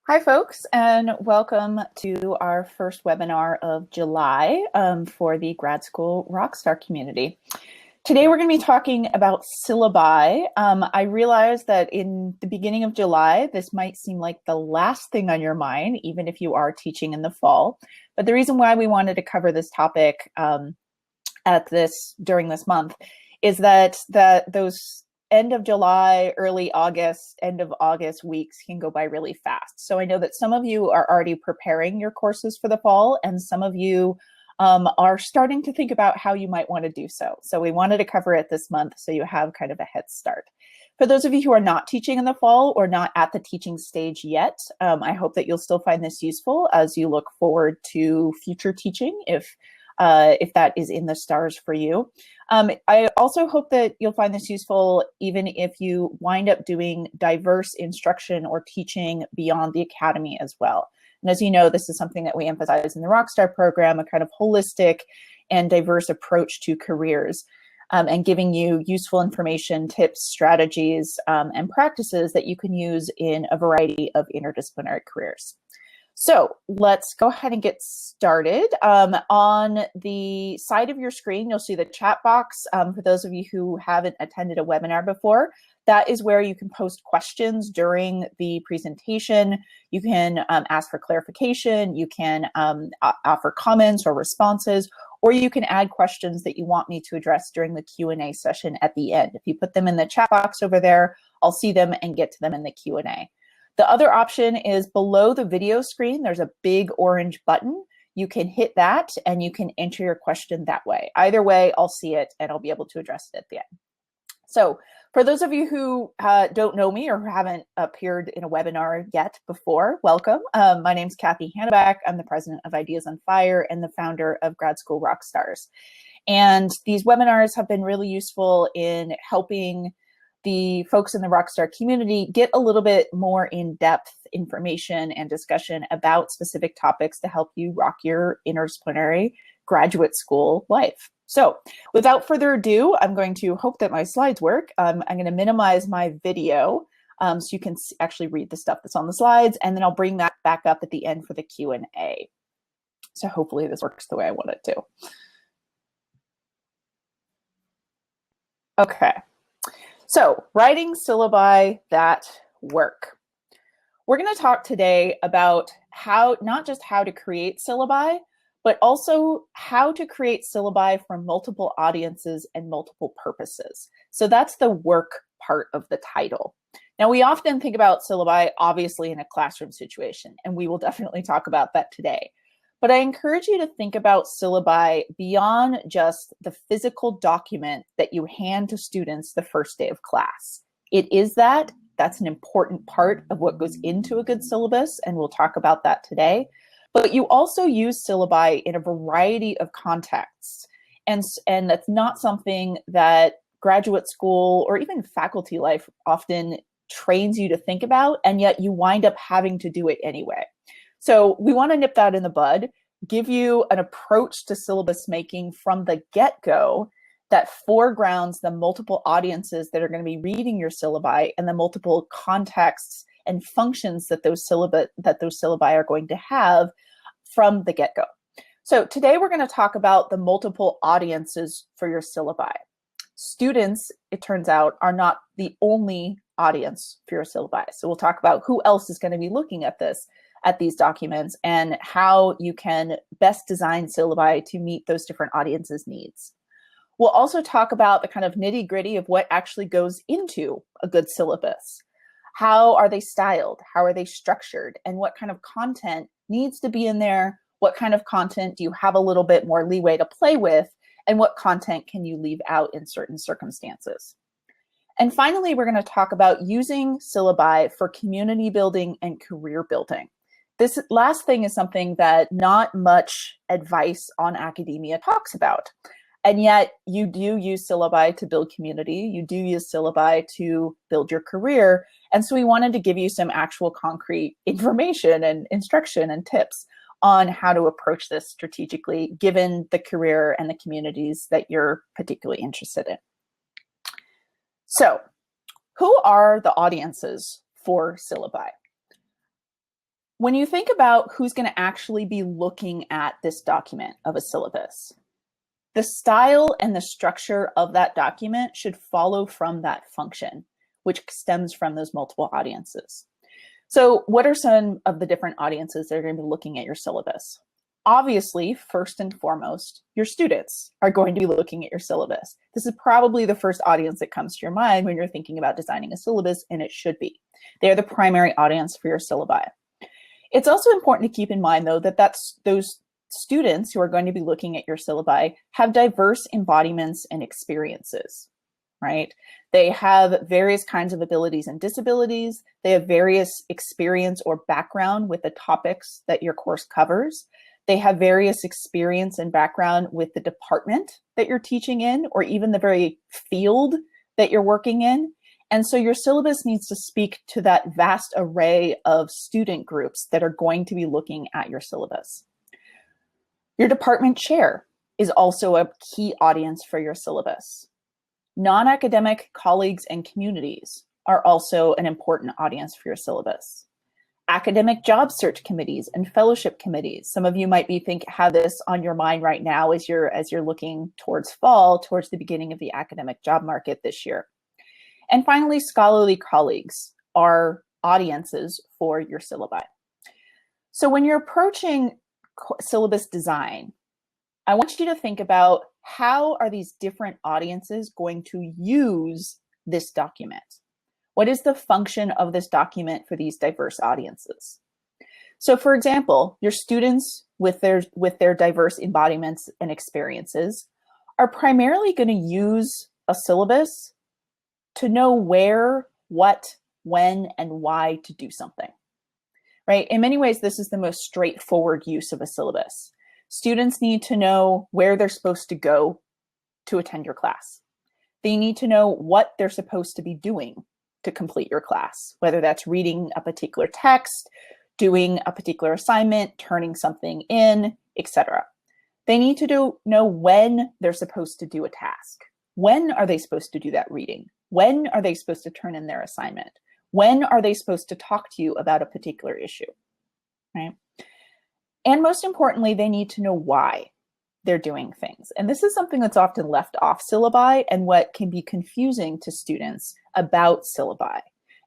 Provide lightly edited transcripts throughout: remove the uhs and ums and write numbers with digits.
Hi, folks, and welcome to our first webinar of July for the grad school rockstar community. Today, we're going to be talking about syllabi. I realize that in the beginning of July, this might seem like the last thing on your mind, even if you are teaching in the fall. But the reason why we wanted to cover this topic during this month is that those end of July, early August, end of August weeks can go by really fast. So I know that some of you are already preparing your courses for the fall, and some of you are starting to think about how you might want to do so. So we wanted to cover it this month so you have kind of a head start. For those of you who are not teaching in the fall or not at the teaching stage yet, I hope that you'll still find this useful as you look forward to future teaching if that is in the stars for you. I also hope that you'll find this useful even if you wind up doing diverse instruction or teaching beyond the academy as well. And as you know, this is something that we emphasize in the Rockstar program, a kind of holistic and diverse approach to careers, and giving you useful information, tips, strategies, and practices that you can use in a variety of interdisciplinary careers. So let's go ahead and get started. On the side of your screen, you'll see the chat box. For those of you who haven't attended a webinar before, that is where you can post questions during the presentation. You can ask for clarification. You can offer comments or responses, or you can add questions that you want me to address during the Q&A session at the end. If you put them in the chat box over there, I'll see them and get to them in the Q&A. The other option is below the video screen, there's a big orange button. You can hit that and you can enter your question that way. Either way, I'll see it and I'll be able to address it at the end. So for those of you who don't know me or who haven't appeared in a webinar yet before, welcome. My name's Cathy Hannabach. I'm the president of Ideas on Fire and the founder of Grad School Rockstars. And these webinars have been really useful in helping the folks in the Rockstar community get a little bit more in-depth information and discussion about specific topics to help you rock your interdisciplinary graduate school life. So without further ado, I'm going to hope that my slides work. I'm going to minimize my video so you can actually read the stuff that's on the slides, and then I'll bring that back up at the end for the Q&A. So hopefully this works the way I want it to. Okay. So, writing syllabi that work. We're going to talk today about not just how to create syllabi, but also how to create syllabi for multiple audiences and multiple purposes. So that's the work part of the title. Now, we often think about syllabi, obviously, in a classroom situation, and we will definitely talk about that today. But I encourage you to think about syllabi beyond just the physical document that you hand to students the first day of class. It is that's an important part of what goes into a good syllabus, and we'll talk about that today. But you also use syllabi in a variety of contexts, and that's not something that graduate school or even faculty life often trains you to think about, and yet you wind up having to do it anyway. So we want to nip that in the bud, give you an approach to syllabus making from the get-go that foregrounds the multiple audiences that are going to be reading your syllabi and the multiple contexts and functions that those syllabi are going to have from the get-go. So today we're going to talk about the multiple audiences for your syllabi. Students, it turns out, are not the only audience for your syllabi. So we'll talk about who else is going to be looking at these documents and how you can best design syllabi to meet those different audiences' needs. We'll also talk about the kind of nitty-gritty of what actually goes into a good syllabus. How are they styled? How are they structured? And what kind of content needs to be in there? What kind of content do you have a little bit more leeway to play with? And what content can you leave out in certain circumstances? And finally, we're going to talk about using syllabi for community building and career building. This last thing is something that not much advice on academia talks about. And yet you do use syllabi to build community. You do use syllabi to build your career. And so we wanted to give you some actual concrete information and instruction and tips on how to approach this strategically, given the career and the communities that you're particularly interested in. So who are the audiences for syllabi? When you think about who's going to actually be looking at this document of a syllabus, the style and the structure of that document should follow from that function, which stems from those multiple audiences. So what are some of the different audiences that are going to be looking at your syllabus? Obviously, first and foremost, your students are going to be looking at your syllabus. This is probably the first audience that comes to your mind when you're thinking about designing a syllabus, and it should be. They are the primary audience for your syllabi. It's also important to keep in mind, though, that those students who are going to be looking at your syllabi have diverse embodiments and experiences, right? They have various kinds of abilities and disabilities. They have various experience or background with the topics that your course covers. They have various experience and background with the department that you're teaching in, or even the very field that you're working in. And so your syllabus needs to speak to that vast array of student groups that are going to be looking at your syllabus. Your department chair is also a key audience for your syllabus. Non-academic colleagues and communities are also an important audience for your syllabus. Academic job search committees and fellowship committees. Some of you might have this on your mind right now as you're looking towards fall, towards the beginning of the academic job market this year. And finally, scholarly colleagues are audiences for your syllabi. So when you're approaching syllabus design, I want you to think about how are these different audiences going to use this document? What is the function of this document for these diverse audiences? So for example, your students with their diverse embodiments and experiences are primarily going to use a syllabus to know where, what, when, and why to do something, right? In many ways, this is the most straightforward use of a syllabus. Students need to know where they're supposed to go to attend your class. They need to know what they're supposed to be doing to complete your class, whether that's reading a particular text, doing a particular assignment, turning something in, etc. They need to know when they're supposed to do a task. When are they supposed to do that reading? When are they supposed to turn in their assignment? When are they supposed to talk to you about a particular issue, right? And most importantly, they need to know why they're doing things. And this is something that's often left off syllabi and what can be confusing to students about syllabi.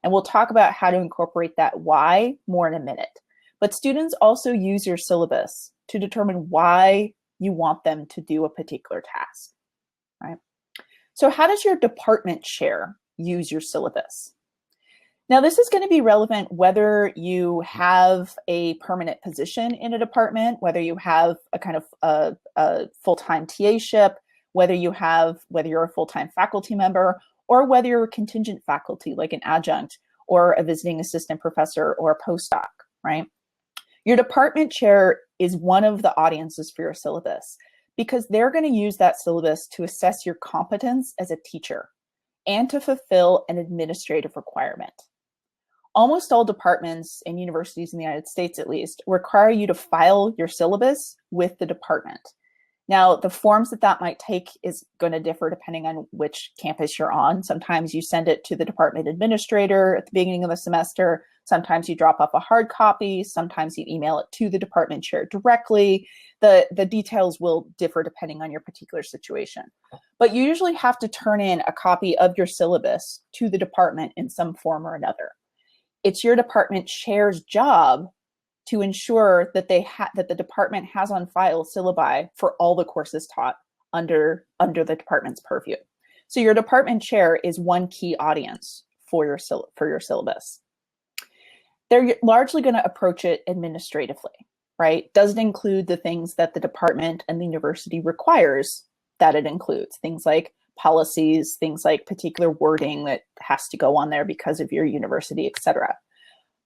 And we'll talk about how to incorporate that why more in a minute. But students also use your syllabus to determine why you want them to do a particular task, right? So how does your department chair use your syllabus? Now, this is going to be relevant whether you have a permanent position in a department, whether you have a kind of a full-time TA-ship, whether you're a full-time faculty member, or whether you're a contingent faculty like an adjunct or a visiting assistant professor or a postdoc, right? Your department chair is one of the audiences for your syllabus because they're going to use that syllabus to assess your competence as a teacher and to fulfill an administrative requirement. Almost all departments and universities in the United States, at least, require you to file your syllabus with the department. Now, the forms that might take is going to differ depending on which campus you're on. Sometimes you send it to the department administrator at the beginning of the semester. Sometimes you drop off a hard copy. Sometimes you email it to the department chair directly. The details will differ depending on your particular situation. But you usually have to turn in a copy of your syllabus to the department in some form or another. It's your department chair's job to ensure that that the department has on file syllabi for all the courses taught under the department's purview. So your department chair is one key audience for your syllabus. They're largely going to approach it administratively, right? Does it include the things that the department and the university requires that it includes? Things like policies, things like particular wording that has to go on there because of your university, etc.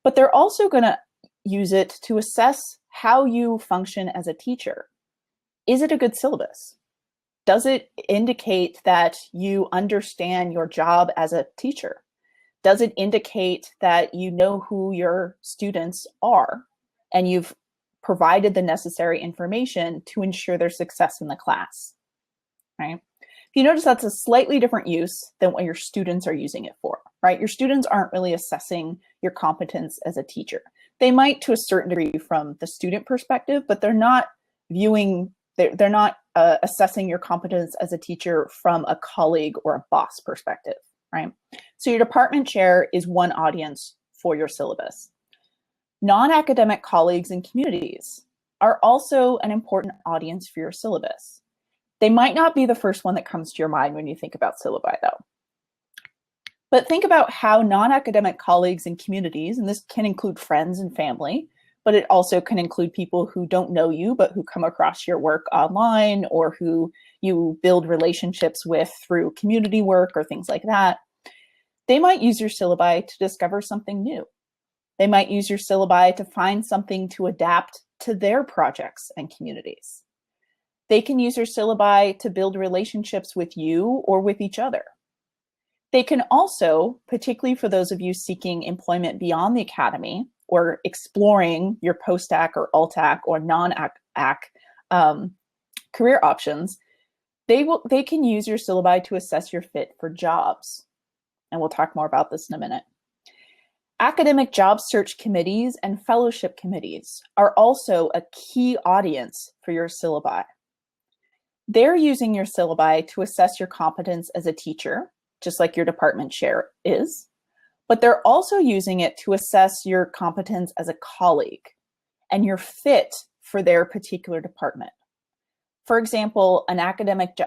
But they're also going to use it to assess how you function as a teacher. Is it a good syllabus? Does it indicate that you understand your job as a teacher? Does it indicate that you know who your students are and you've provided the necessary information to ensure their success in the class, right? You notice that's a slightly different use than what your students are using it for, right? Your students aren't really assessing your competence as a teacher. They might to a certain degree from the student perspective, but they're not assessing your competence as a teacher from a colleague or a boss perspective, right? So your department chair is one audience for your syllabus. Non-academic colleagues and communities are also an important audience for your syllabus. They might not be the first one that comes to your mind when you think about syllabi, though. But think about how non-academic colleagues and communities, and this can include friends and family, but it also can include people who don't know you, but who come across your work online or who you build relationships with through community work or things like that. They might use your syllabi to discover something new. They might use your syllabi to find something to adapt to their projects and communities. They can use your syllabi to build relationships with you or with each other. They can also, particularly for those of you seeking employment beyond the academy or exploring your post-ac or alt-ac or non-ac career options, they can use your syllabi to assess your fit for jobs. And we'll talk more about this in a minute. Academic job search committees and fellowship committees are also a key audience for your syllabi. They're using your syllabi to assess your competence as a teacher, just like your department chair is, but they're also using it to assess your competence as a colleague and your fit for their particular department. For example, an academic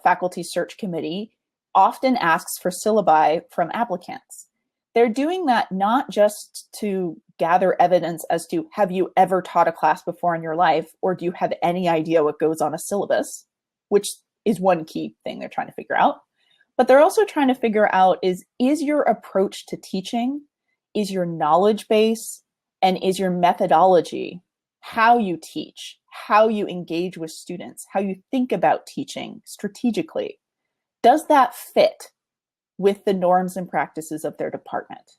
faculty search committee often asks for syllabi from applicants. They're doing that not just to gather evidence as to have you ever taught a class before in your life, or do you have any idea what goes on a syllabus, which is one key thing they're trying to figure out. But they're also trying to figure out is your approach to teaching, is your knowledge base, and is your methodology, how you teach, how you engage with students, how you think about teaching strategically, does that fit with the norms and practices of their department?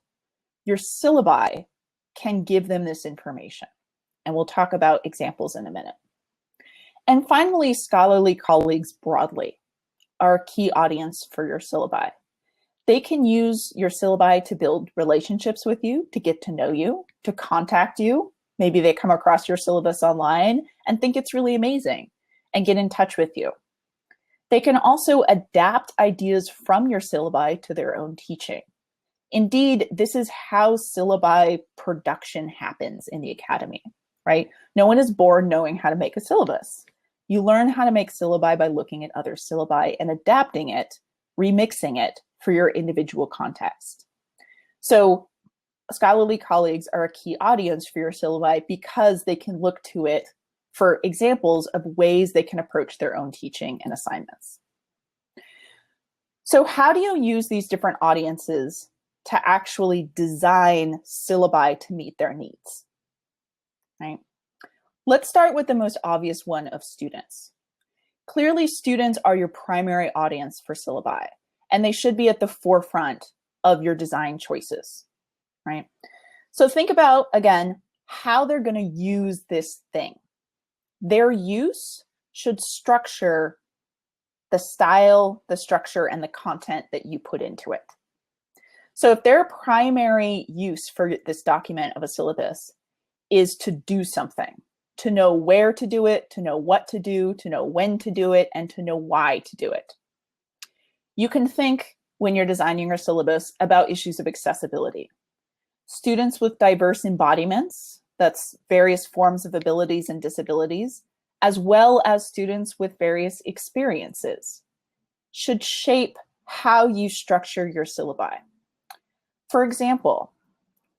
Your syllabi can give them this information, and we'll talk about examples in a minute. And finally, scholarly colleagues broadly are a key audience for your syllabi. They can use your syllabi to build relationships with you, to get to know you, to contact you. Maybe they come across your syllabus online and think it's really amazing and get in touch with you. They can also adapt ideas from your syllabi to their own teaching. Indeed, this is how syllabi production happens in the academy, right? No one is born knowing how to make a syllabus. You learn how to make syllabi by looking at other syllabi and adapting it, remixing it for your individual context. So scholarly colleagues are a key audience for your syllabi because they can look to it for examples of ways they can approach their own teaching and assignments. So how do you use these different audiences to actually design syllabi to meet their needs, right? Let's start with the most obvious one of students. Clearly, students are your primary audience for syllabi, and they should be at the forefront of your design choices, right? So think about, again, how they're going to use this thing. Their use should structure the style, the structure, and the content that you put into it. So if their primary use for this document of a syllabus is to do something, to know where to do it, to know what to do, to know when to do it, and to know why to do it, you can think when you're designing your syllabus about issues of accessibility. Students with diverse embodiments, that's various forms of abilities and disabilities, as well as students with various experiences, should shape how you structure your syllabi. For example,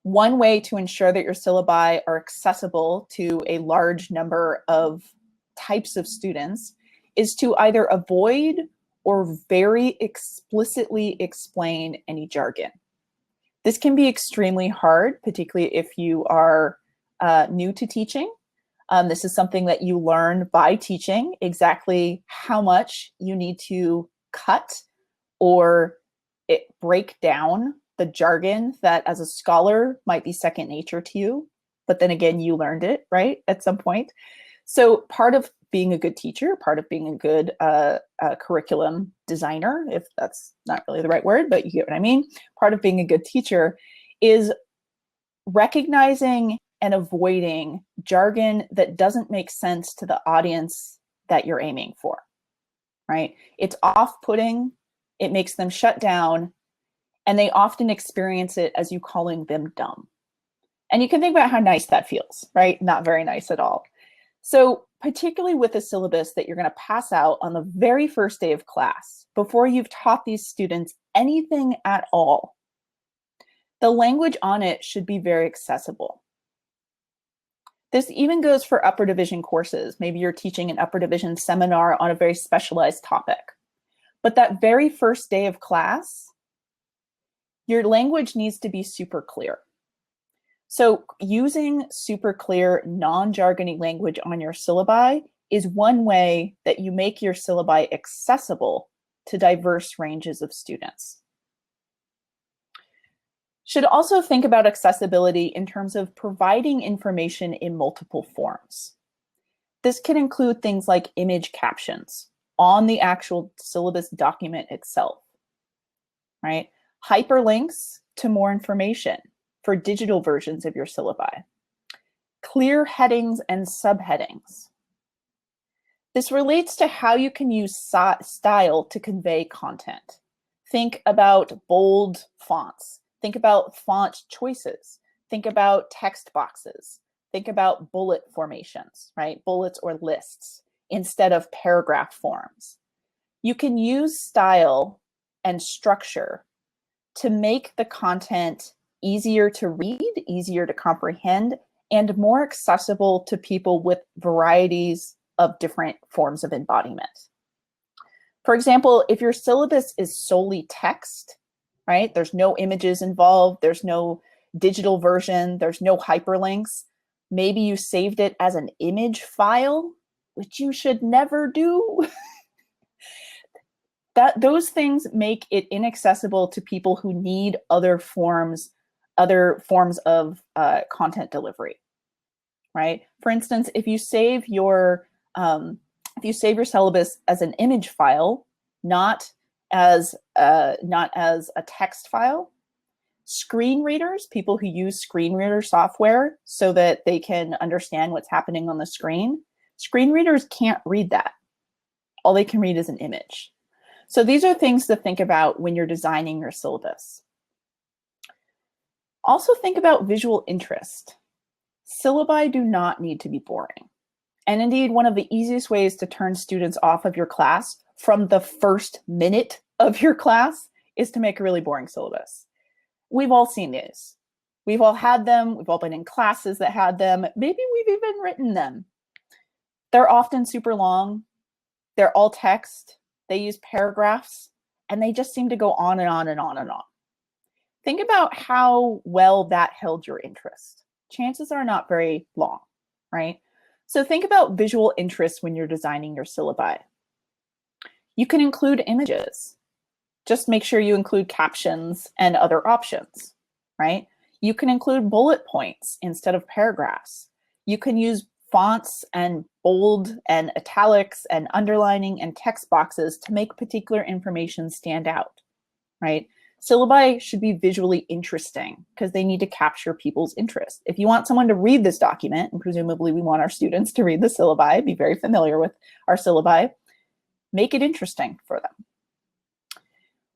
one way to ensure that your syllabi are accessible to a large number of types of students is to either avoid or very explicitly explain any jargon. This can be extremely hard, particularly if you are new to teaching. This is something that you learn by teaching, exactly how much you need to cut or break down the jargon that as a scholar might be second nature to you, but then again, you learned it, right, at some point. So part of being a good teacher, part of being a good curriculum designer, if that's not really the right word, but you get what I mean, part of being a good teacher is recognizing and avoiding jargon that doesn't make sense to the audience that you're aiming for, right? It's off-putting, it makes them shut down, and they often experience it as you calling them dumb. And you can think about how nice that feels, right? Not very nice at all. So particularly with a syllabus that you're going to pass out on the very first day of class, before you've taught these students anything at all, the language on it should be very accessible. This even goes for upper division courses. Maybe you're teaching an upper division seminar on a very specialized topic. But that very first day of class, your language needs to be super clear. So using super clear, non-jargony language on your syllabi is one way that you make your syllabi accessible to diverse ranges of students. Should also think about accessibility in terms of providing information in multiple forms. This can include things like image captions on the actual syllabus document itself, right? Hyperlinks to more information for digital versions of your syllabi. Clear headings and subheadings. This relates to how you can use style to convey content. Think about bold fonts. Think about font choices. Think about text boxes. Think about bullet formations, right? Bullets or lists instead of paragraph forms. You can use style and structure to make the content easier to read, easier to comprehend, and more accessible to people with varieties of different forms of embodiment. For example, if your syllabus is solely text, right? There's no images involved, there's no digital version, there's no hyperlinks. Maybe you saved it as an image file, which you should never do. Those things make it inaccessible to people who need other forms of content delivery, right? For instance, if you save your syllabus as an image file, not as a text file, screen readers, people who use screen reader software so that they can understand what's happening on the screen, screen readers can't read that. All they can read is an image. So these are things to think about when you're designing your syllabus. Also think about visual interest. Syllabi do not need to be boring. And indeed, one of the easiest ways to turn students off of your class from the first minute of your class is to make a really boring syllabus. We've all seen these. We've all had them. We've all been in classes that had them. Maybe we've even written them. They're often super long. They're all text. They use paragraphs, and they just seem to go on and on and on and on. Think about how well that held your interest. Chances are not very long, right? So think about visual interest when you're designing your syllabi. You can include images. Just make sure you include captions and other options, right? You can include bullet points instead of paragraphs. You can use fonts and bold and italics and underlining and text boxes to make particular information stand out, right? Syllabi should be visually interesting because they need to capture people's interest. If you want someone to read this document, and presumably we want our students to read the syllabi, be very familiar with our syllabi, make it interesting for them.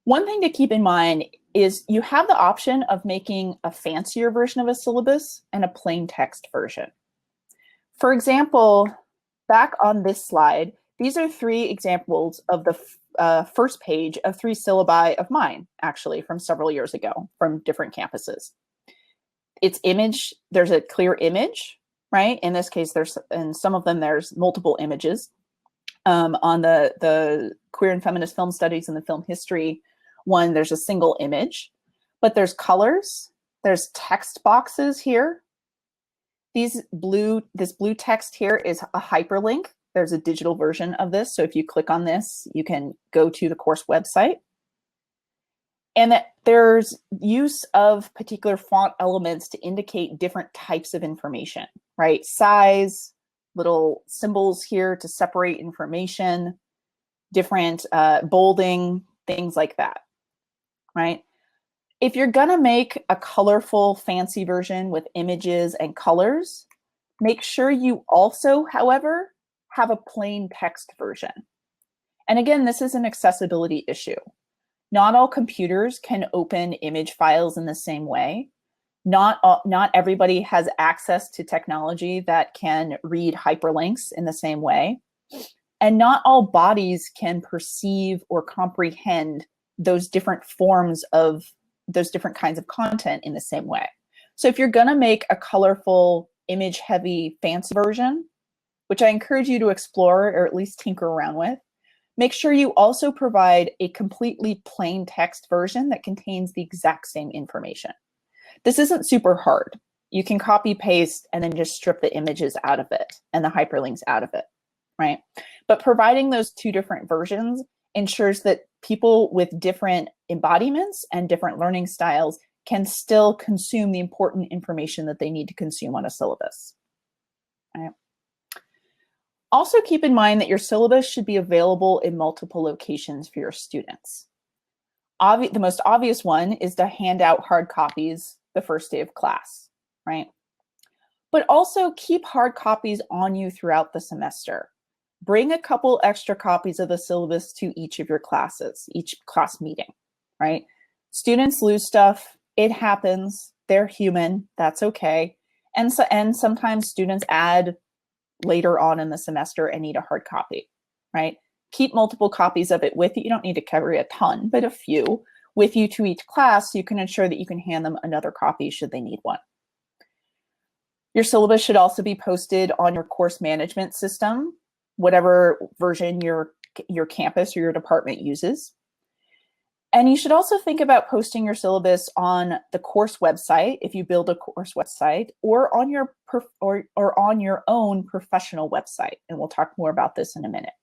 One thing to keep in mind is you have the option of making a fancier version of a syllabus and a plain text version. For example, back on this slide, these are 3 examples of the first page of 3 syllabi of mine, actually, from several years ago, from different campuses. It's image, there's a clear image, right? In this case, in some of them, there's multiple images. On the queer and feminist film studies and the film history one, there's a single image, but there's colors, there's text boxes here. This blue text here is a hyperlink. There's a digital version of this. So if you click on this, you can go to the course website. And that there's use of particular font elements to indicate different types of information, right? Size, little symbols here to separate information, different bolding, things like that, right? If you're gonna make a colorful, fancy version with images and colors, make sure you also, however, have a plain text version. And again, this is an accessibility issue. Not all computers can open image files in the same way. Not everybody has access to technology that can read hyperlinks in the same way. And not all bodies can perceive or comprehend those different forms of those different kinds of content in the same way. So if you're gonna make a colorful, image-heavy, fancy version, which I encourage you to explore or at least tinker around with, make sure you also provide a completely plain text version that contains the exact same information. This isn't super hard. You can copy paste and then just strip the images out of it and the hyperlinks out of it, right? But providing those two different versions ensures that people with different embodiments and different learning styles can still consume the important information that they need to consume on a syllabus. Right? Also keep in mind that your syllabus should be available in multiple locations for your students. The most obvious one is to hand out hard copies the first day of class, right? But also keep hard copies on you throughout the semester. Bring a couple extra copies of the syllabus to each of your classes, each class meeting, right? Students lose stuff. It happens. They're human. That's okay. And sometimes students add later on in the semester and need a hard copy, right? Keep multiple copies of it with you. You don't need to carry a ton, but a few with you to each class, so you can ensure that you can hand them another copy should they need one. Your syllabus should also be posted on your course management system, whatever version your campus or your department uses. And you should also think about posting your syllabus on the course website if you build a course website, or on your on your own professional website. And we'll talk more about this in a minute.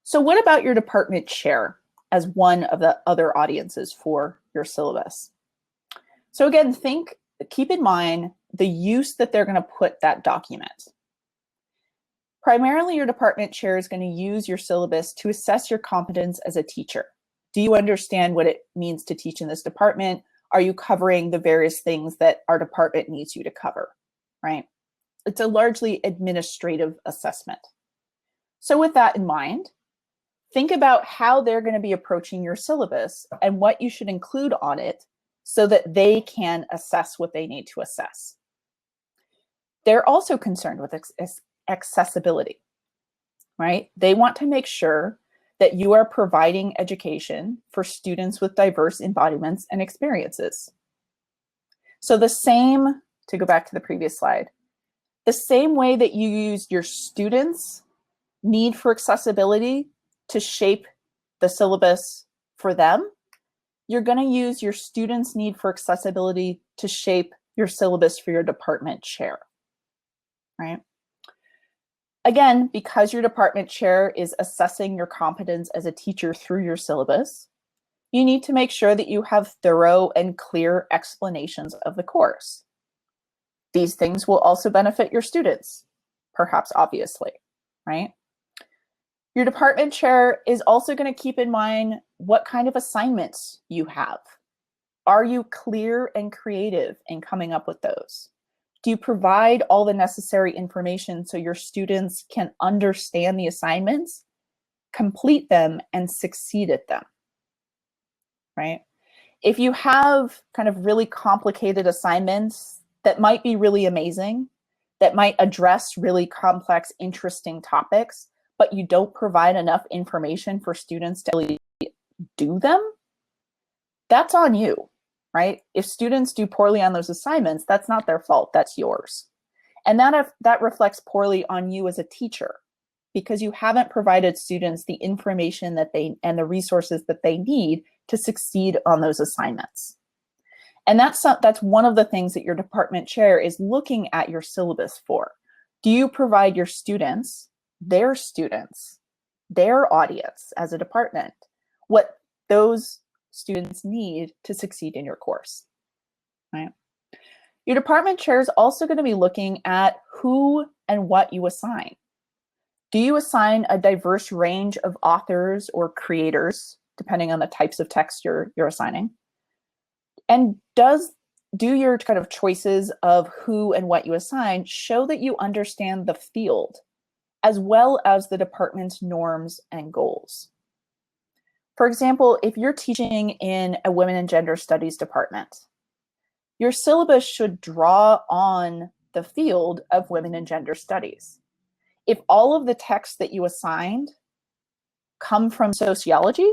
So what about your department chair as one of the other audiences for your syllabus? So again, keep in mind the use that they're going to put that document. Primarily, your department chair is going to use your syllabus to assess your competence as a teacher. Do you understand what it means to teach in this department? Are you covering the various things that our department needs you to cover, right? It's a largely administrative assessment. So with that in mind, think about how they're going to be approaching your syllabus and what you should include on it so that they can assess what they need to assess. They're also concerned with accessibility, right? They want to make sure that you are providing education for students with diverse embodiments and experiences. So to go back to the previous slide, the same way that you use your students' need for accessibility to shape the syllabus for them, you're going to use your students' need for accessibility to shape your syllabus for your department chair, right? Again, because your department chair is assessing your competence as a teacher through your syllabus, you need to make sure that you have thorough and clear explanations of the course. These things will also benefit your students, perhaps obviously, right? Your department chair is also going to keep in mind what kind of assignments you have. Are you clear and creative in coming up with those? Do you provide all the necessary information so your students can understand the assignments, complete them, and succeed at them, right? If you have kind of really complicated assignments that might be really amazing, that might address really complex, interesting topics, but you don't provide enough information for students to really do them, that's on you, right? If students do poorly on those assignments, that's not their fault, that's yours. And that reflects poorly on you as a teacher, because you haven't provided students the information and the resources that they need to succeed on those assignments. And that's one of the things that your department chair is looking at your syllabus for. Do you provide your students, their audience as a department, what those students need to succeed in your course, right? Your department chair is also going to be looking at who and what you assign. Do you assign a diverse range of authors or creators depending on the types of text you're assigning. And do your kind of choices of who and what you assign show that you understand the field as well as the department's norms and goals. For example, if you're teaching in a women and gender studies department, your syllabus should draw on the field of women and gender studies. If all of the texts that you assigned come from sociology,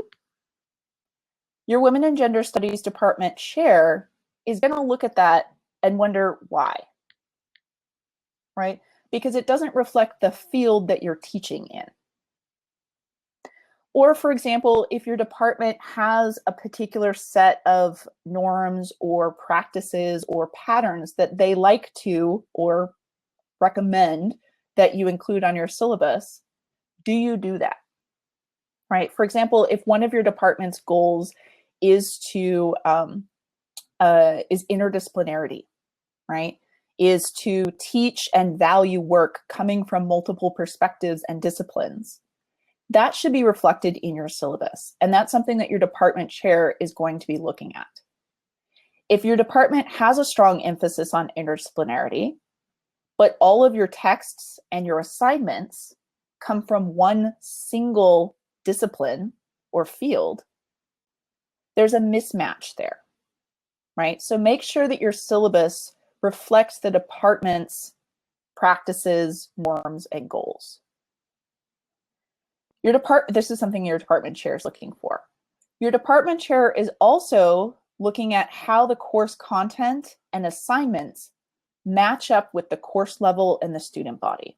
your women and gender studies department chair is going to look at that and wonder why, right? Because it doesn't reflect the field that you're teaching in. Or for example, if your department has a particular set of norms or practices or patterns that they like to or recommend that you include on your syllabus, do you do that? Right? For example, if one of your department's goals is to is interdisciplinarity, right? Is to teach and value work coming from multiple perspectives and disciplines. That should be reflected in your syllabus. And that's something that your department chair is going to be looking at. If your department has a strong emphasis on interdisciplinarity, but all of your texts and your assignments come from one single discipline or field, there's a mismatch there, right? So make sure that your syllabus reflects the department's practices, norms, and goals. This is something your department chair is looking for. Your department chair is also looking at how the course content and assignments match up with the course level and the student body.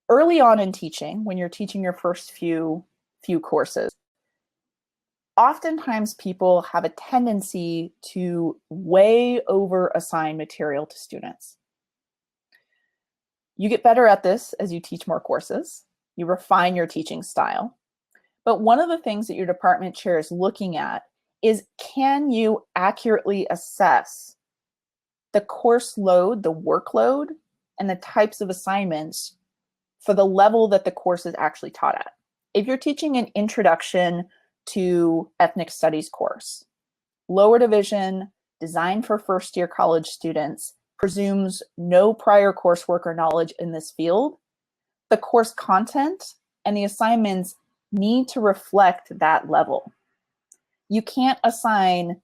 Early on in teaching, when you're teaching your first few courses, oftentimes people have a tendency to way over assign material to students. You get better at this as you teach more courses. You refine your teaching style. But one of the things that your department chair is looking at is, can you accurately assess the course load, the workload, and the types of assignments for the level that the course is actually taught at? If you're teaching an introduction to ethnic studies course, lower division, designed for first-year college students, presumes no prior coursework or knowledge in this field, the course content and the assignments need to reflect that level. You can't assign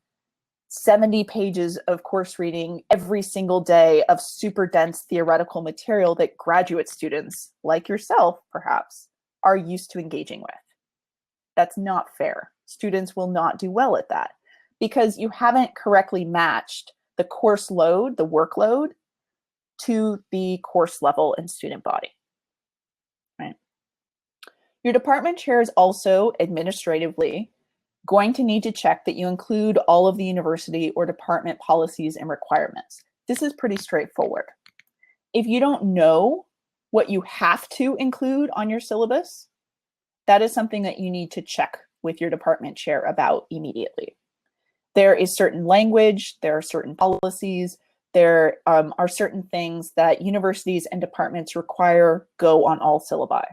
70 pages of course reading every single day of super dense theoretical material that graduate students, like yourself perhaps, are used to engaging with. That's not fair. Students will not do well at that because you haven't correctly matched the course load, the workload, to the course level and student body. Right? Your department chair is also administratively going to need to check that you include all of the university or department policies and requirements. This is pretty straightforward. If you don't know what you have to include on your syllabus, that is something that you need to check with your department chair about immediately. There is certain language, there are certain policies, there are certain things that universities and departments require go on all syllabi.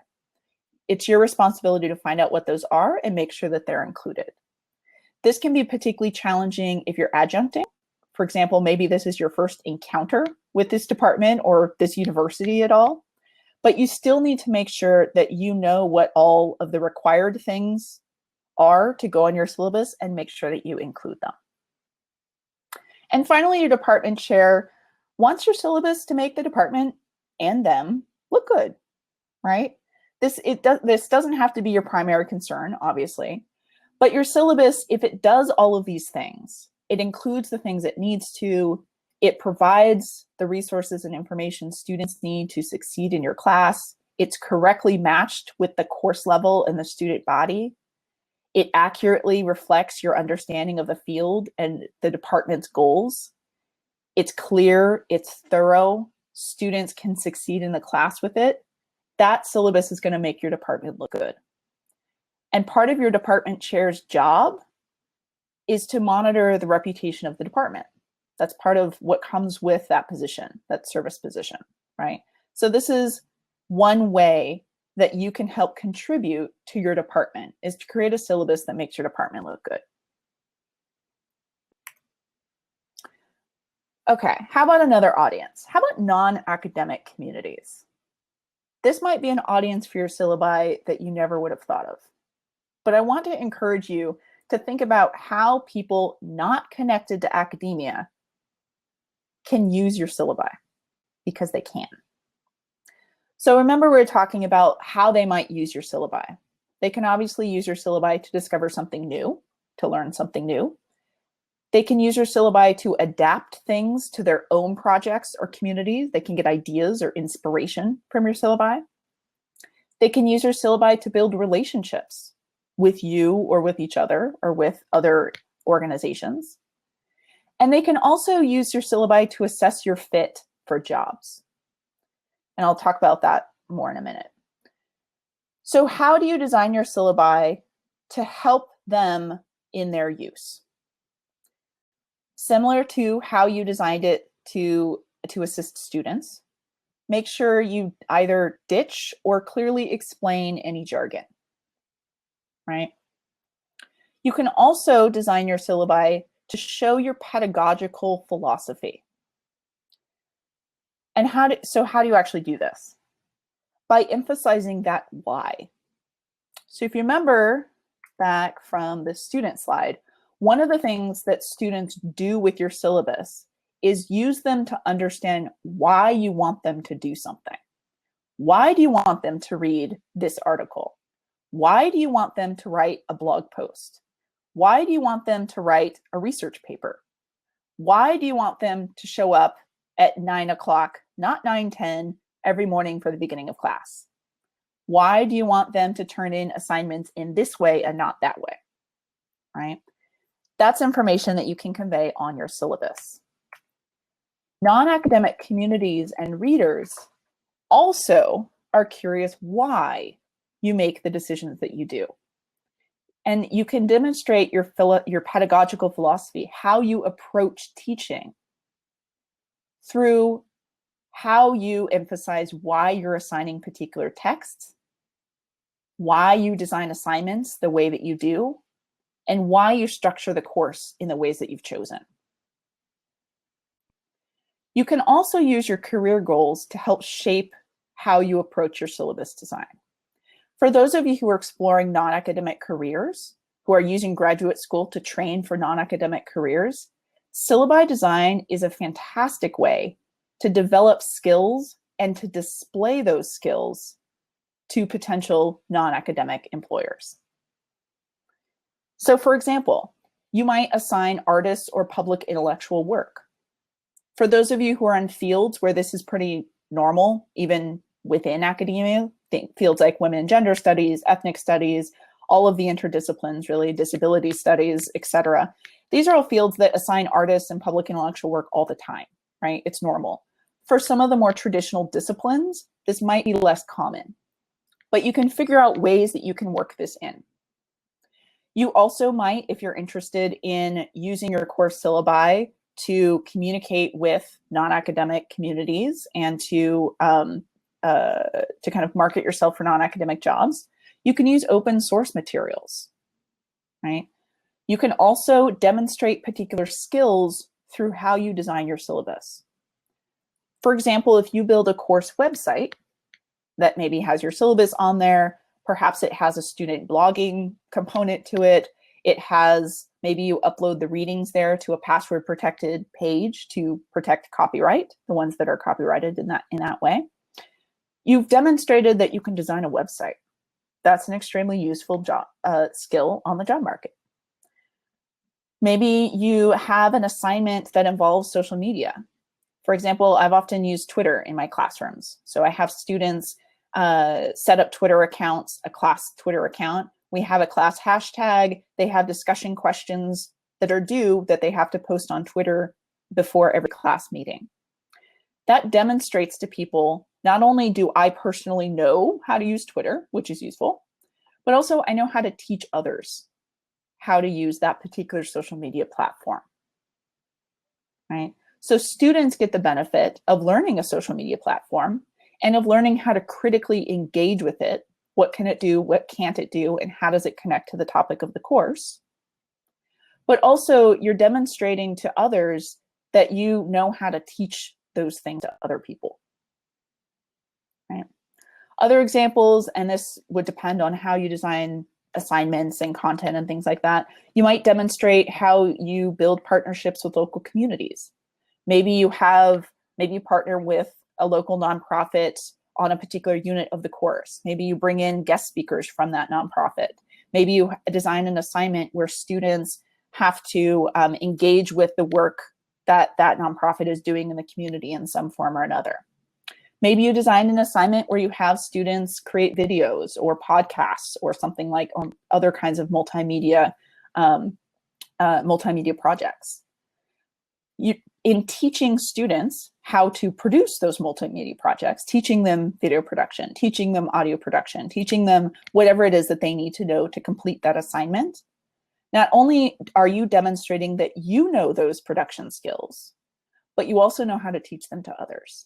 It's your responsibility to find out what those are and make sure that they're included. This can be particularly challenging if you're adjuncting. For example, maybe this is your first encounter with this department or this university at all, but you still need to make sure that you know what all of the required things are to go on your syllabus and make sure that you include them. And finally, your department chair wants your syllabus to make the department and them look good, right? This doesn't have to be your primary concern, obviously, but your syllabus, if it does all of these things, it includes the things it needs to, it provides the resources and information students need to succeed in your class, it's correctly matched with the course level and the student body, it accurately reflects your understanding of the field and the department's goals, it's clear, it's thorough, students can succeed in the class with it, that syllabus is going to make your department look good. And part of your department chair's job is to monitor the reputation of the department. That's part of what comes with that position, that service position, right? So this is one way that you can help contribute to your department is to create a syllabus that makes your department look good. Okay, how about another audience? How about non-academic communities? This might be an audience for your syllabi that you never would have thought of. But I want to encourage you to think about how people not connected to academia can use your syllabi, because they can. So remember, we were talking about how they might use your syllabi. They can obviously use your syllabi to discover something new, to learn something new. They can use your syllabi to adapt things to their own projects or communities. They can get ideas or inspiration from your syllabi. They can use your syllabi to build relationships with you or with each other or with other organizations. And they can also use your syllabi to assess your fit for jobs. And I'll talk about that more in a minute. So how do you design your syllabi to help them in their use? Similar to how you designed it to assist students, make sure you either ditch or clearly explain any jargon, right? You can also design your syllabi to show your pedagogical philosophy. And how do you actually do this? By emphasizing that why. So if you remember back from the student slide, one of the things that students do with your syllabus is use them to understand why you want them to do something. Why do you want them to read this article? Why do you want them to write a blog post? Why do you want them to write a research paper? Why do you want them to show up at 9 o'clock, not 9:10, every morning for the beginning of class? Why do you want them to turn in assignments in this way and not that way, right? That's information that you can convey on your syllabus. Non-academic communities and readers also are curious why you make the decisions that you do. And you can demonstrate your pedagogical philosophy, how you approach teaching, through how you emphasize why you're assigning particular texts, why you design assignments the way that you do, and why you structure the course in the ways that you've chosen. You can also use your career goals to help shape how you approach your syllabus design. For those of you who are exploring non-academic careers, who are using graduate school to train for non-academic careers, syllabi design is a fantastic way to develop skills and to display those skills to potential non-academic employers. So for example, you might assign artists or public intellectual work. For those of you who are in fields where this is pretty normal, even within academia, think fields like women and gender studies, ethnic studies, all of the interdisciplines, really, disability studies, etc. These are all fields that assign artists and public intellectual work all the time, right? It's normal. For some of the more traditional disciplines, this might be less common, but you can figure out ways that you can work this in. You also might, if you're interested in using your course syllabi to communicate with non-academic communities and to kind of market yourself for non-academic jobs, you can use open source materials, right? You can also demonstrate particular skills through how you design your syllabus. For example, if you build a course website that maybe has your syllabus on there, perhaps it has a student blogging component to it. It has, maybe you upload the readings there to a password protected page to protect copyright, the ones that are copyrighted in that way. You've demonstrated that you can design a website. That's an extremely useful skill on the job market. Maybe you have an assignment that involves social media. For example, I've often used Twitter in my classrooms. So I have students set up Twitter accounts, a class Twitter account. We have a class hashtag. They have discussion questions that are due that they have to post on Twitter before every class meeting. That demonstrates to people, not only do I personally know how to use Twitter, which is useful, but also I know how to teach others how to use that particular social media platform, right? So students get the benefit of learning a social media platform, and of learning how to critically engage with it. What can it do? What can't it do? And how does it connect to the topic of the course? But also you're demonstrating to others that you know how to teach those things to other people, right? Other examples, and this would depend on how you design assignments and content and things like that. You might demonstrate how you build partnerships with local communities. Maybe you partner with a local nonprofit on a particular unit of the course. Maybe you bring in guest speakers from that nonprofit. Maybe you design an assignment where students have to engage with the work that that nonprofit is doing in the community in some form or another. Maybe you design an assignment where you have students create videos or podcasts or something like other kinds of multimedia projects. In teaching students how to produce those multimedia projects, teaching them video production, teaching them audio production, teaching them whatever it is that they need to know to complete that assignment, not only are you demonstrating that you know those production skills, but you also know how to teach them to others.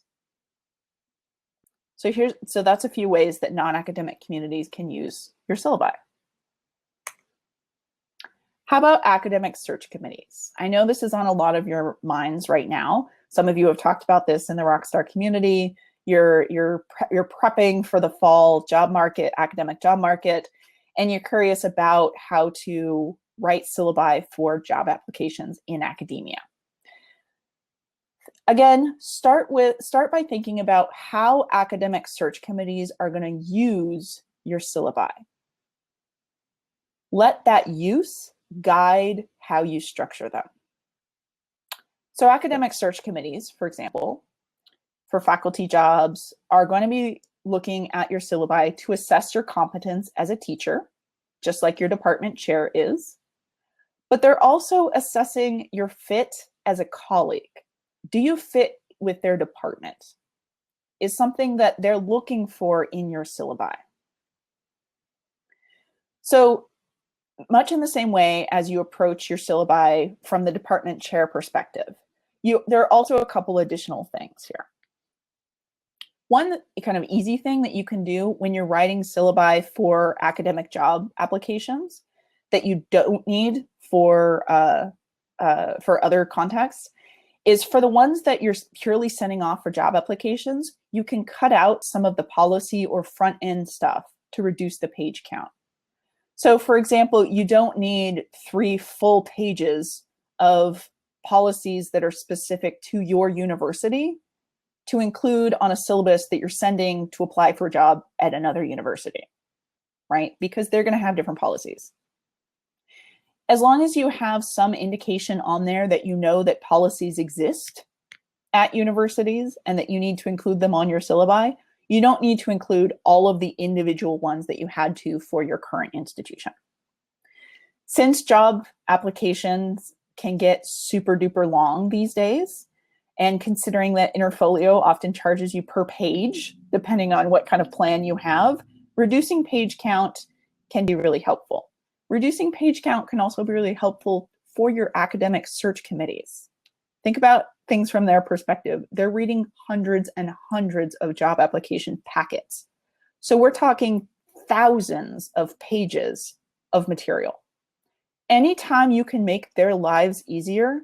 So that's a few ways that non-academic communities can use your syllabi. How about academic search committees? I know this is on a lot of your minds right now. Some of you have talked about this in the Rockstar community. You're prepping for the fall job market, academic job market, and you're curious about how to write syllabi for job applications in academia. Again, start by thinking about how academic search committees are going to use your syllabi. Let that use guide how you structure them. So academic search committees, for example, for faculty jobs, are going to be looking at your syllabi to assess your competence as a teacher, just like your department chair is. But they're also assessing your fit as a colleague. Do you fit with their department? Is something that they're looking for in your syllabi. So much in the same way as you approach your syllabi from the department chair perspective, there are also a couple additional things here. One kind of easy thing that you can do when you're writing syllabi for academic job applications that you don't need for other contexts is for the ones that you're purely sending off for job applications, you can cut out some of the policy or front end stuff to reduce the page count. So for example, you don't need 3 full pages of policies that are specific to your university to include on a syllabus that you're sending to apply for a job at another university, right? Because they're going to have different policies. As long as you have some indication on there that you know that policies exist at universities and that you need to include them on your syllabi, you don't need to include all of the individual ones that you had to for your current institution. Since job applications can get super duper long these days, and considering that Interfolio often charges you per page, depending on what kind of plan you have, reducing page count can be really helpful. Reducing page count can also be really helpful for your academic search committees. Think about things from their perspective. They're reading hundreds and hundreds of job application packets. So we're talking thousands of pages of material. Anytime you can make their lives easier,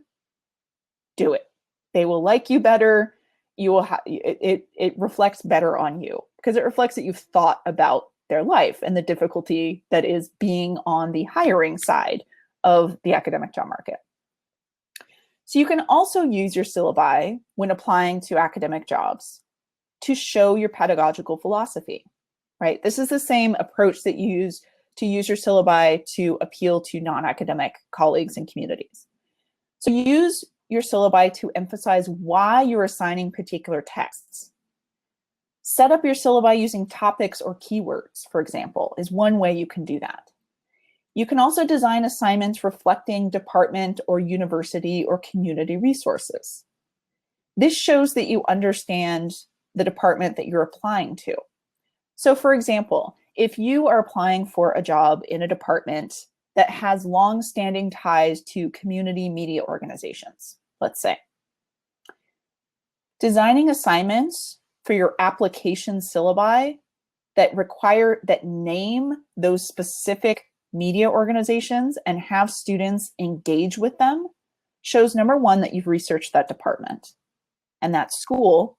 do it. They will like you better. You will it reflects better on you because it reflects that you've thought about their life and the difficulty that is being on the hiring side of the academic job market. So you can also use your syllabi when applying to academic jobs to show your pedagogical philosophy, right? This is the same approach that you use to use your syllabi to appeal to non-academic colleagues and communities. So use your syllabi to emphasize why you're assigning particular texts. Set up your syllabi using topics or keywords, for example, is one way you can do that. You can also design assignments reflecting department or university or community resources. This shows that you understand the department that you're applying to. So for example, if you are applying for a job in a department that has long-standing ties to community media organizations, let's say, designing assignments for your application syllabi that name those specific media organizations and have students engage with them shows, number one, that you've researched that department and that school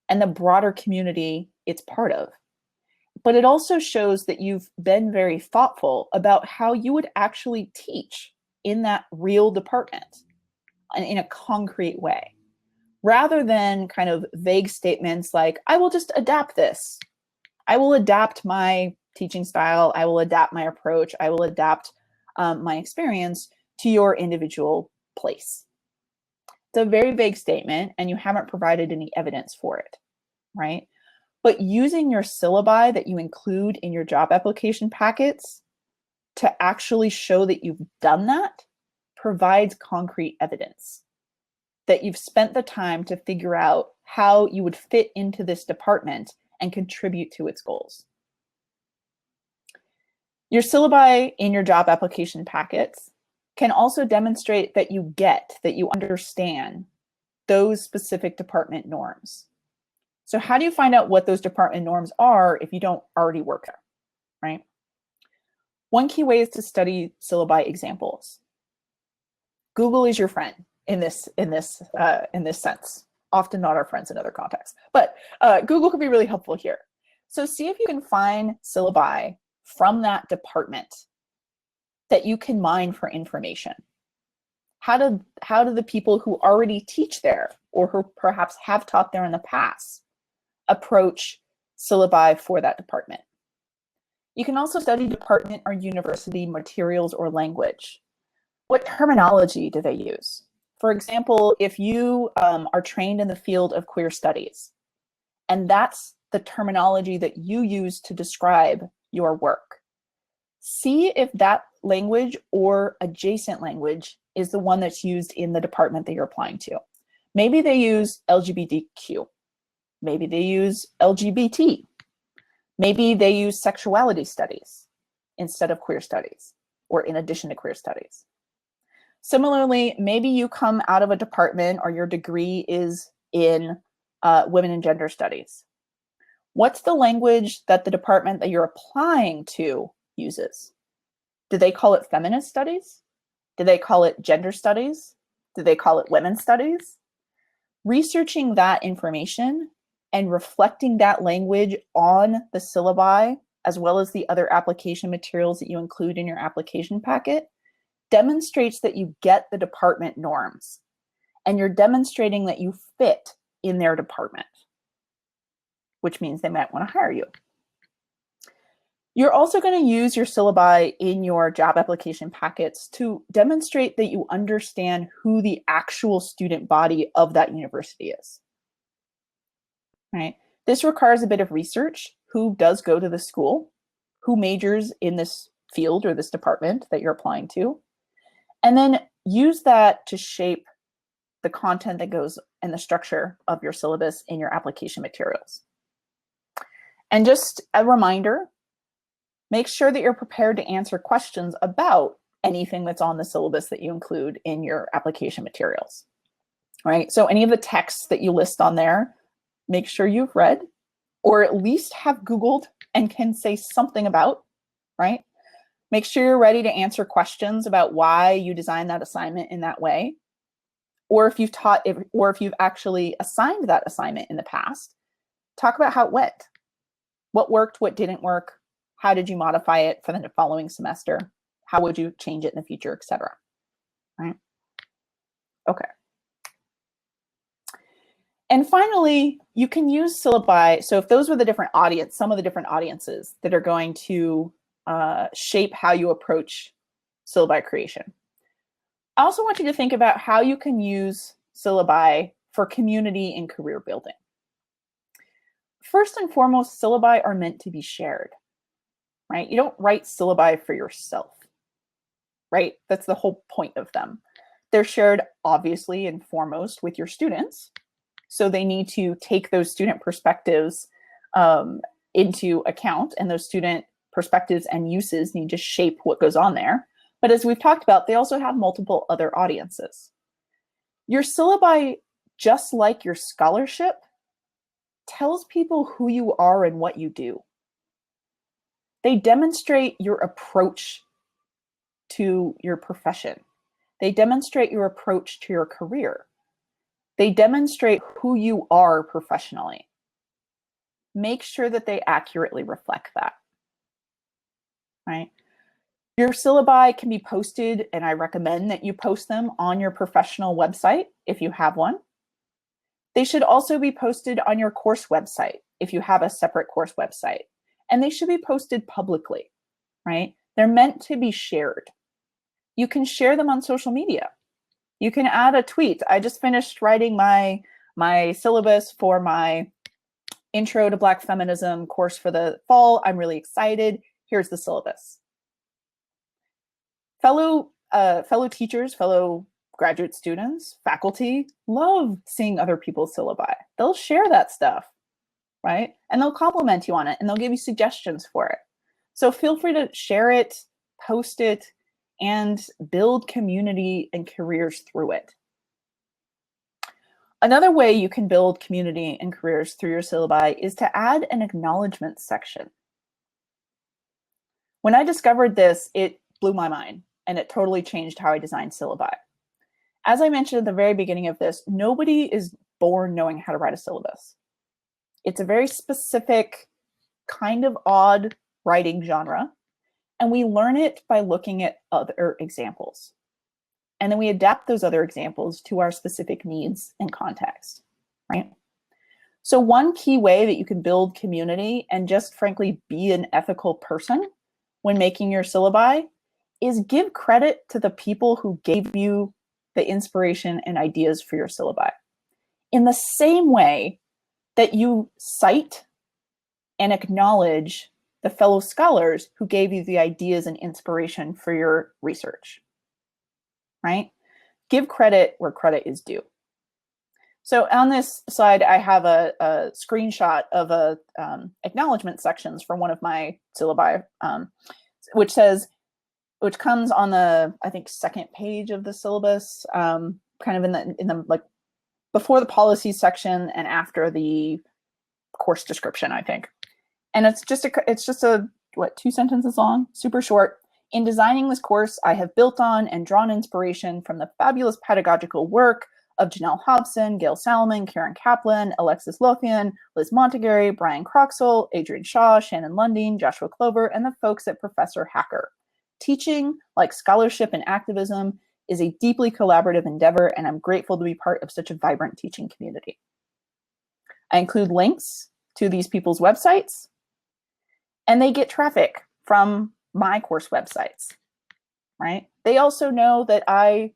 and the broader community it's part of. But it also shows that you've been very thoughtful about how you would actually teach in that real department and in a concrete way, rather than kind of vague statements like, I will just adapt this. I will adapt my teaching style. I will adapt my approach. I will adapt my experience to your individual place. It's a very vague statement, and you haven't provided any evidence for it, right? But using your syllabi that you include in your job application packets to actually show that you've done that provides concrete evidence that you've spent the time to figure out how you would fit into this department and contribute to its goals. Your syllabi in your job application packets can also demonstrate that you understand those specific department norms. So how do you find out what those department norms are if you don't already work there, right? One key way is to study syllabi examples. Google is your friend in this sense. Often not our friends in other contexts, but Google can be really helpful here. So see if you can find syllabi from that department that you can mine for information. How do the people who already teach there or who perhaps have taught there in the past approach syllabi for that department? You can also study department or university materials or language. What terminology do they use? For example, if you are trained in the field of queer studies, and that's the terminology that you use to describe your work, see if that language or adjacent language is the one that's used in the department that you're applying to. Maybe they use LGBTQ. Maybe they use LGBT. Maybe they use sexuality studies instead of queer studies, or in addition to queer studies. Similarly, maybe you come out of a department or your degree is in women and gender studies. What's the language that the department that you're applying to uses? Do they call it feminist studies? Do they call it gender studies? Do they call it women's studies? Researching that information and reflecting that language on the syllabi, as well as the other application materials that you include in your application packet, demonstrates that you get the department norms and you're demonstrating that you fit in their department, which means they might want to hire you. You're also going to use your syllabi in your job application packets to demonstrate that you understand who the actual student body of that university is. Right? This requires a bit of research. Who does go to the school? Who majors in this field or this department that you're applying to? And then use that to shape the content that goes and the structure of your syllabus in your application materials. And just a reminder, make sure that you're prepared to answer questions about anything that's on the syllabus that you include in your application materials, right? So any of the texts that you list on there, make sure you've read or at least have Googled and can say something about, right? Make sure you're ready to answer questions about why you designed that assignment in that way. Or if you've actually assigned that assignment in the past, talk about how it went. What worked, what didn't work, how did you modify it for the following semester? How would you change it in the future, etc. Right? Okay. And finally, you can use syllabi. So if those were the different audience, some of the different audiences that are going to shape how you approach syllabi creation. I also want you to think about how you can use syllabi for community and career building. First and foremost, syllabi are meant to be shared, right? You don't write syllabi for yourself, right? That's the whole point of them. They're shared obviously and foremost with your students. So they need to take those student perspectives into account, and those student perspectives and uses need to shape what goes on there. But as we've talked about, they also have multiple other audiences. Your syllabi, just like your scholarship, tells people who you are and what you do. They demonstrate your approach to your profession. They demonstrate your approach to your career. They demonstrate who you are professionally. Make sure that they accurately reflect that, right? Your syllabi can be posted, and I recommend that you post them on your professional website if you have one. They should also be posted on your course website if you have a separate course website. And they should be posted publicly, right? They're meant to be shared. You can share them on social media. You can add a tweet. I just finished writing my syllabus for my Intro to Black Feminism course for the fall. I'm really excited. Here's the syllabus. Fellow teachers, fellow graduate students, faculty love seeing other people's syllabi. They'll share that stuff, right? And they'll compliment you on it, and they'll give you suggestions for it. So feel free to share it, post it, and build community and careers through it. Another way you can build community and careers through your syllabi is to add an acknowledgement section. When I discovered this, it blew my mind, and it totally changed how I designed syllabi. As I mentioned at the very beginning of this, nobody is born knowing how to write a syllabus. It's a very specific, kind of odd writing genre, and we learn it by looking at other examples. And then we adapt those other examples to our specific needs and context, right? So one key way that you can build community and just frankly be an ethical person when making your syllabi is give credit to the people who gave you the inspiration and ideas for your syllabi. In the same way that you cite and acknowledge the fellow scholars who gave you the ideas and inspiration for your research, right? Give credit where credit is due. So on this slide, I have a screenshot of a acknowledgement sections from one of my syllabi, which comes on the, I think, second page of the syllabus, kind of in the like before the policy section and after the course description, I think. And it's just a what, 2 sentences long, super short. In designing this course, I have built on and drawn inspiration from the fabulous pedagogical work of Janelle Hobson, Gail Salomon, Karen Kaplan, Alexis Lothian, Liz Montagueri, Brian Croxall, Adrian Shaw, Shannon Lundeen, Joshua Clover, and the folks at Professor Hacker. Teaching, like scholarship and activism, is a deeply collaborative endeavor, and I'm grateful to be part of such a vibrant teaching community. I include links to these people's websites, and they get traffic from my course websites, right? They also know that I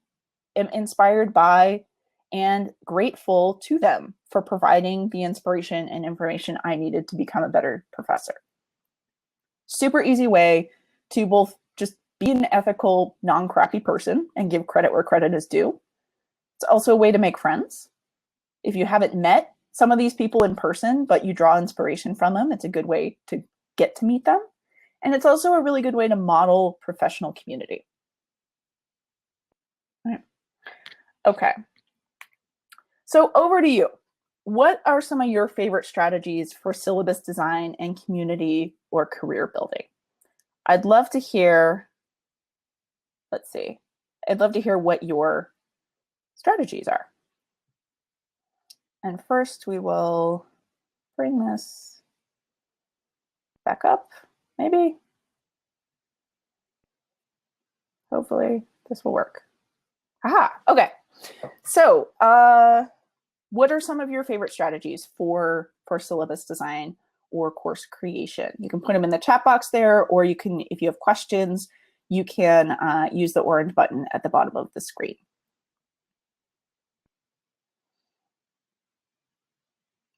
am inspired by and grateful to them for providing the inspiration and information I needed to become a better professor. Super easy way to both just be an ethical, non-crappy person and give credit where credit is due. It's also a way to make friends. If you haven't met some of these people in person, but you draw inspiration from them, it's a good way to get to meet them. And it's also a really good way to model professional community. Right. Okay. So over to you. What are some of your favorite strategies for syllabus design and community or career building? I'd love to hear, let's see, I'd love to hear what your strategies are. And first we will bring this back up, maybe. Hopefully this will work. Aha, okay. So what are some of your favorite strategies for syllabus design or course creation? You can put them in the chat box there, or you can, if you have questions, you can use the orange button at the bottom of the screen.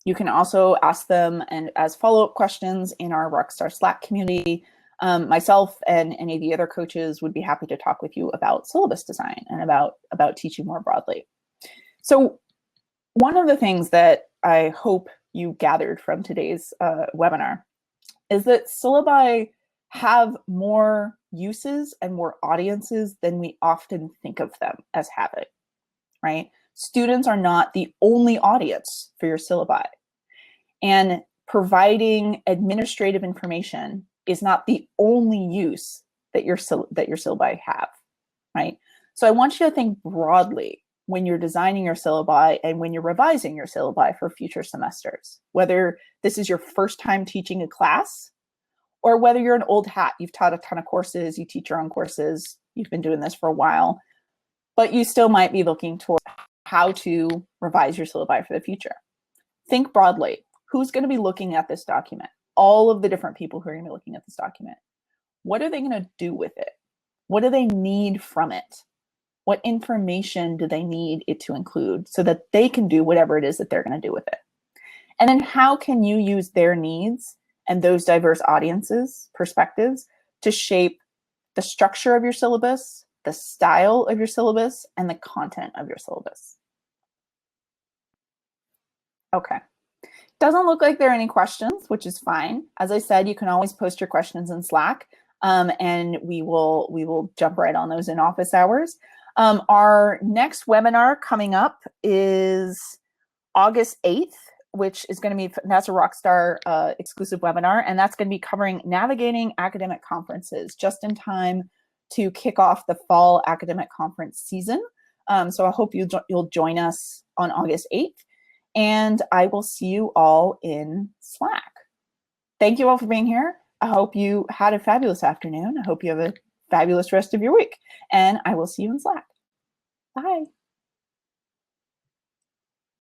You can also ask them and as follow-up questions in our Rockstar Slack community. Myself and any of the other coaches would be happy to talk with you about syllabus design and about teaching more broadly. So one of the things that I hope you gathered from today's webinar is that syllabi have more uses and more audiences than we often think of them as having, right? Students are not the only audience for your syllabi. And providing administrative information is not the only use that your syllabi have, right? So I want you to think broadly when you're designing your syllabi and when you're revising your syllabi for future semesters, whether this is your first time teaching a class or whether you're an old hat, you've taught a ton of courses, you teach your own courses, you've been doing this for a while, but you still might be looking toward how to revise your syllabi for the future. Think broadly. Who's going to be looking at this document? All of the different people who are going to be looking at this document. What are they going to do with it? What do they need from it? What information do they need it to include so that they can do whatever it is that they're going to do with it? And then how can you use their needs and those diverse audiences' perspectives to shape the structure of your syllabus, the style of your syllabus, and the content of your syllabus? Okay. Doesn't look like there are any questions, which is fine. As I said, you can always post your questions in Slack, and we will jump right on those in office hours. Our next webinar coming up is August 8th, which is going to be NASA Rockstar exclusive webinar, and that's going to be covering navigating academic conferences just in time to kick off the fall academic conference season. So I hope you'll join us on August 8th. And I will see you all in Slack. Thank you all for being here. I hope you had a fabulous afternoon. I hope you have a fabulous rest of your week. And I will see you in Slack. Bye.